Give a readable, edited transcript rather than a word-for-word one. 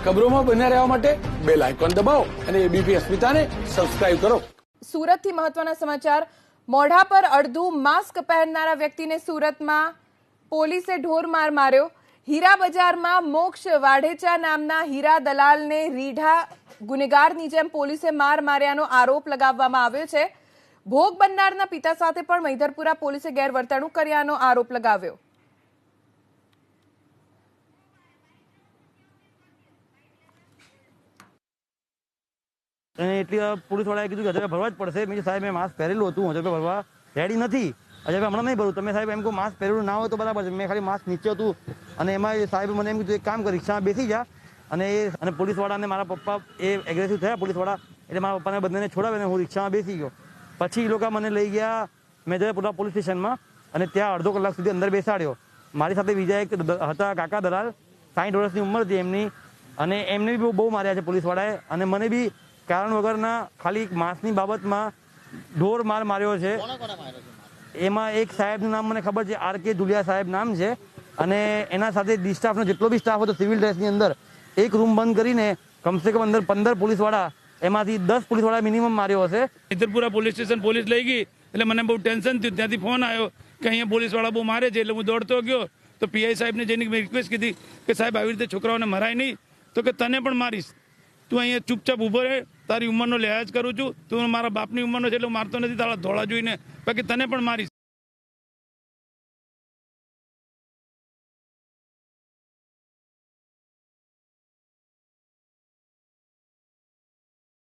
ખબરોમાં બન્યા રહેવા માટે બેલ આઇકોન દબાવો અને એબીપી અસ્મિતાને સબસ્ક્રાઇબ કરો। સુરતથી મહત્વના સમાચાર। મોઢા પર અડધું માસ્ક પહેરનારા વ્યક્તિને સુરતમાં પોલીસે ઢોરમાર માર્યો। હીરા બજારમાં મોક્ષ વાઢેચા નામના હીરા દલાલને રીઢા ગુનેગારની જેમ પોલીસે માર માર્યાનો આરોપ લગાવવામાં આવ્યો છે। ભોગ બનનારના પિતા સાથે પણ મહિધરપુરા પોલીસે ગેરવર્તણૂક કર્યાનો આરોપ લગાવ્યો। એટલે પોલીસ વાળાએ કીધું કે હજુ ભરવા જ પડશે। મેં સાહેબ મેં માસ્ક પહેરેલું હતું, હજુ ભરવા રેડી નથી, હજુ હમણાં નહીં ભરું। તમે સાહેબ એમ કહો માસ્ક પહેરેલું ના હોય તો બરાબર છે, મેં ખાલી માસ્ક નીચે હતું અને એમાં સાહેબ મને એમ કીધું એક કામ કર, રિક્ષામાં બેસી જા। અને પોલીસ વાળાને મારા પપ્પા એ એગ્રેસિવ થયા પોલીસ વાળા, એટલે મારા પપ્પાને બંનેને છોડાવીને હું રિક્ષામાં બેસી ગયો। પછી એ લોકો મને લઈ ગયા મેજરપુરા પોલીસ સ્ટેશનમાં અને ત્યાં અડધો કલાક સુધી અંદર બેસાડ્યો। મારી સાથે બીજા એક હતા કાકા દલાલ, 60 વર્ષની ઉંમર હતી એમની, અને એમને બી બહુ માર્યા છે પોલીસ વાળાએ। અને મને બી કારણ વગરના ખાલી માસની બાબતમાં ઢોર માર માર્યો છે। એમાં એક સાહેબનું નામ મને ખબર છે, RK જુલિયા સાહેબ નામ છે, અને એના સાથે ડી સ્ટાફનો જેટલો બી સ્ટાફ હતો સિવિલ ડ્રેસની અંદર એક રૂમ બંધ કરીને કમસે કમ અંદર 15 પોલીસવાળા, એમાંથી 10 પોલીસવાળા મિનિમમ માર્યો હશે। મહિધરપુરા પોલીસ સ્ટેશન પોલીસ લઈ ગઈ એટલે મને બહુ ટેન્શન થયું। ત્યાંથી ફોન આવ્યો કે અહીંયા પોલીસવાળા બહુ મારે છે, એટલે હું દોડતો ગયો તો પીઆઈ સાહેબને જઈને મેં રિક્વેસ્ટ કીધી કે સાહેબ આવી રીતે છોકરાઓને મરાય નહીં, તો કે તને પણ મારીશ, તું અહીંયા ચૂપચાપ ઊભો રહે, તારી ઉંમરનો લિહાજ કરું છું, તું મારા બાપની ઉંમરનો છે એટલે હું મારતો નથી તારા ધોળા જોઈને, બાકી તને પણ મારીશ।